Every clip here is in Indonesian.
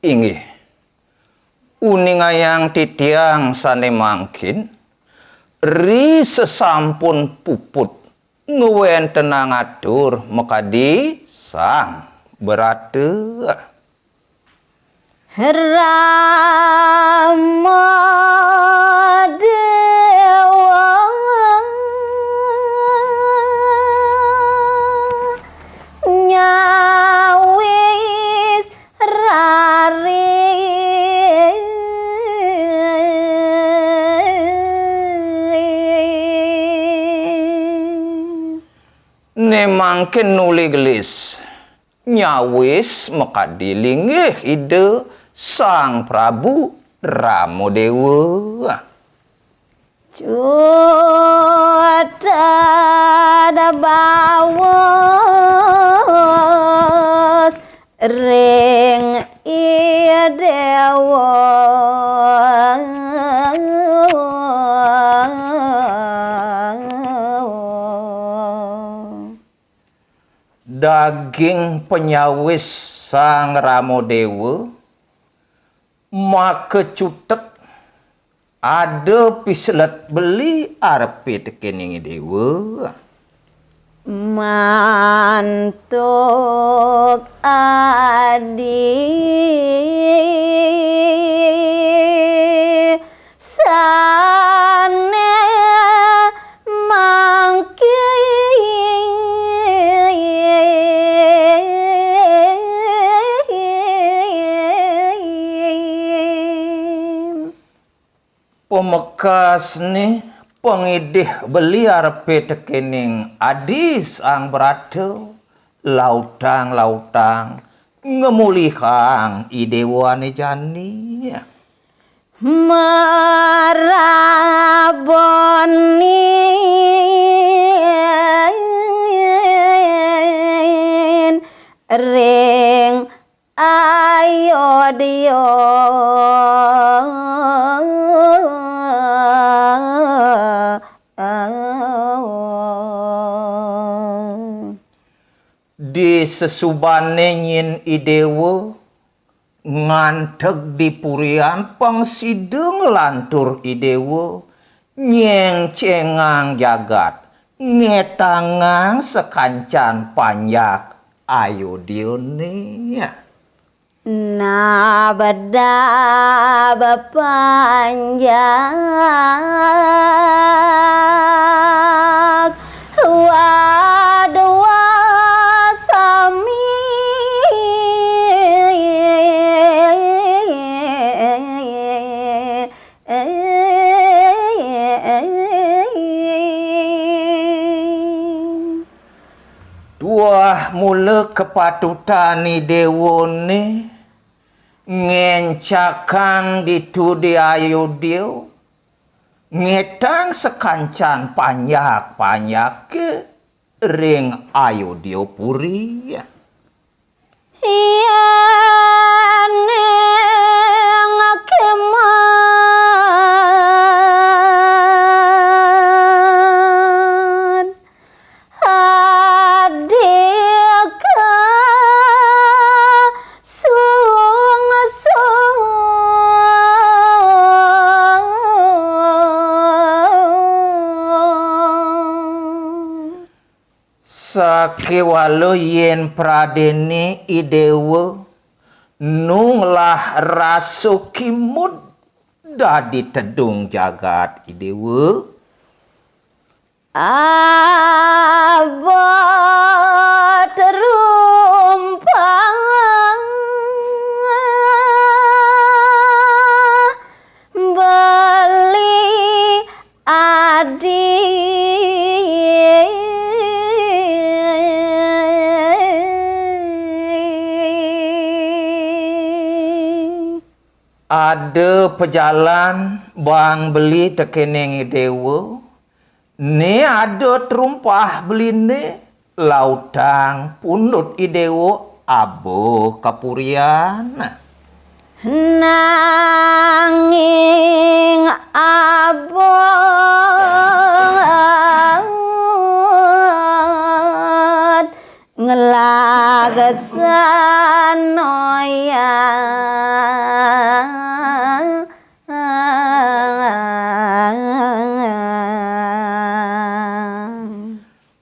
Inggih uningayang titiang sane mangkin ri sesampun puput ngewenten ngatur mekadi sang berate Rama Dewa nyawis rari ne mangkin nuli gelis nyawis mekadi linggih ide Sang Prabu Ramodewa. Cuaca bawas ring idewa daging penyawis Sang Ramodewa maka cutek ada pislet beli arepe tekening dewa mantuk adi sane pemekas nih pengidih beli arepe tekening adis ang berate lautang ngemulihang idewane jani marabonin ring ayo dio di sesubane nyin idewa nganteg di purian pangsideng lantur idewa nyeng cengang jagat ngetangang sekancan panyak ayo dione na bada bapanjak wadwa sami dua mula kepatutani dewone ngencakang ditudi ayu dio ngetang sekancan panyak ke ring ayu dio puri iya neng keman adika sakewalu yen pradene idewa nunglah rasukimud dadi tedung jagat idewa abad terumpang beli adi ada pejalan bang beli tekening dewa ne ada terumpah beli ne lautang punut idewa abo kapurian nanging abad ngelag Agasanoya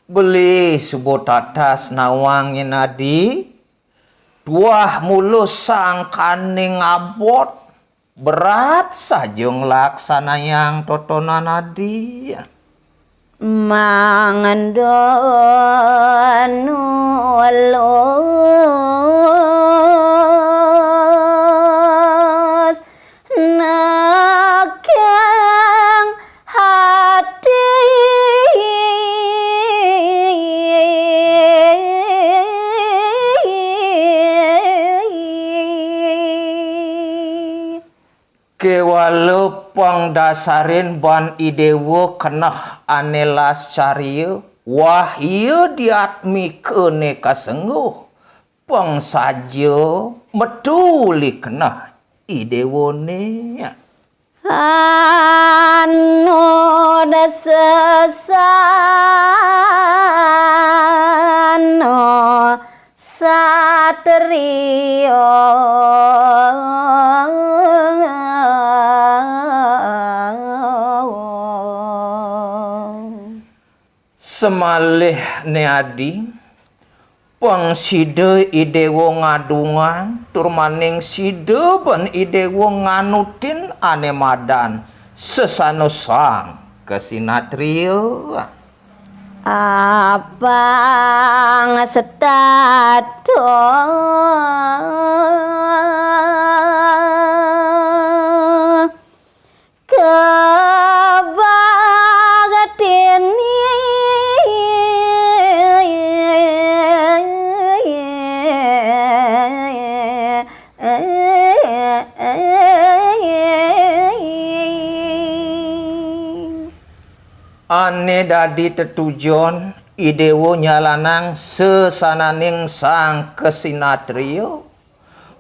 Beli subot atas nawangin adi Tuah mulus sangkaning abot berat saja nglaksana yang totonan adi Mangandonu alus nakang hati Kewalau pangdasarin ban idewo kenah anelas cariu wahyu diatmi kene kasengguh pang saja meduli kenah idewone anu dasasano satrio semalih neadi pang side idewo ngadungan turmaning side ben idewo nganutin ane madan sesanosang kesinatrio abang setato kebagatini ane dadi tetujon idewo nyalanang sesananing sang kesinatrio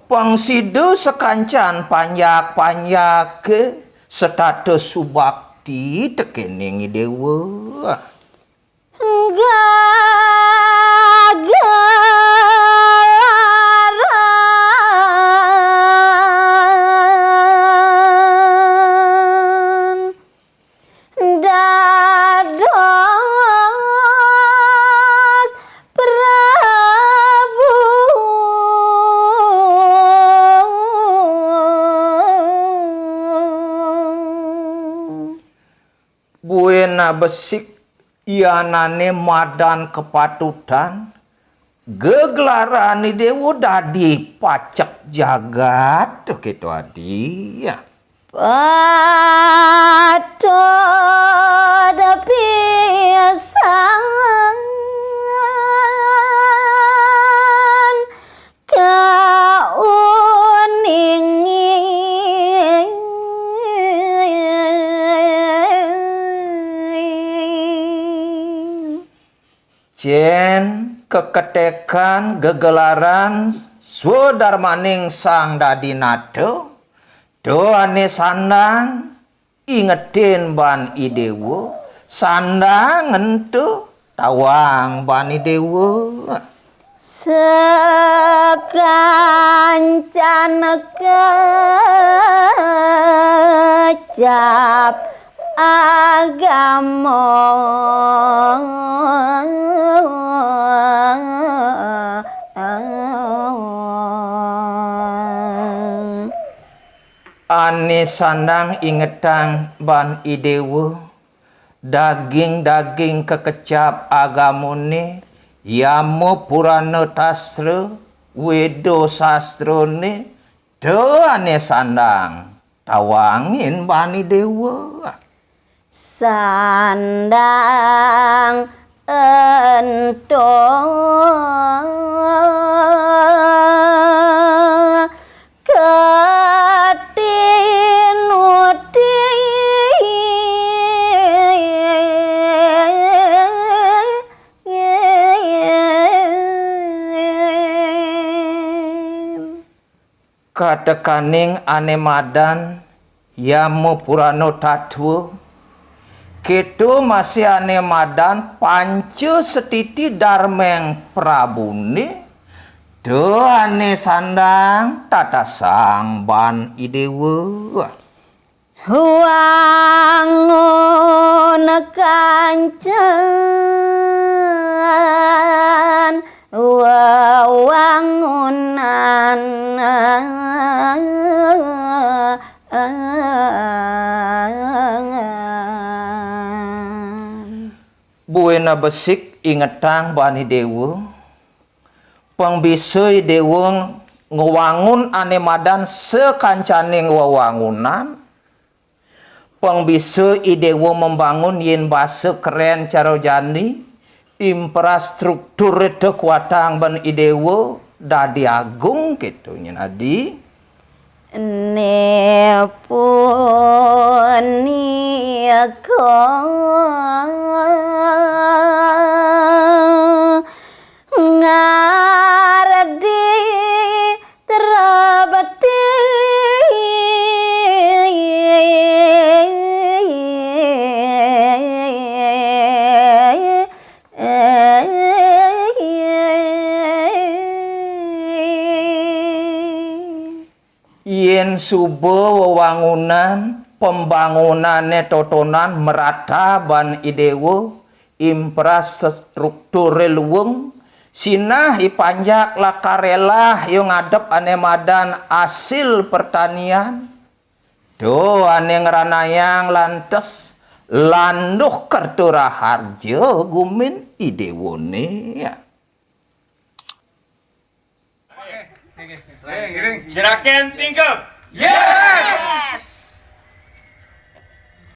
pangsido sekancan panjak-panjak ke status subakti tekening idewo gagararan dados Prabu buena besik yanane madan kepatutan gegelaran idewo dadi pacek jagat gitu adi ya patut pisan kauningin Jen keketekan gegelaran sudarmaning sang dadi nato doane sandang ingetin ban idewo sandang entu tawang ban idewo sekancan kecap agama ane sandang ingetang ban idewo daging-daging kekecap agamone yamo purana tasra wedo sastrone doane sandang tawangin ban idewo sandang ento ketinuti katekaning ane madan yamo purano tatwa keto masih ane madan panca setiti darmeng prabune Do ane sandang tata sang ban idewa. Wangun kancan wangunan Buena besik ingetang bani dewa. Pengbisui dewa ngewangun ane madan sekancane wewangunan. Pengbisu idewo membangun yen base keren caro jani infrastruktur itu kuatang ban idewo dadi agung gitu nyen adi ne punika ngardi terabati yen subuh wewangunan pembangunannya totonan merata ban idewo infrastruktur luwung sinah ipanjak lakarela yang ngadep ane madan hasil pertanian do ane ngeranayang lantes landuh kertura harjo gumin idewone ya. Jeraken tingkap. Yes.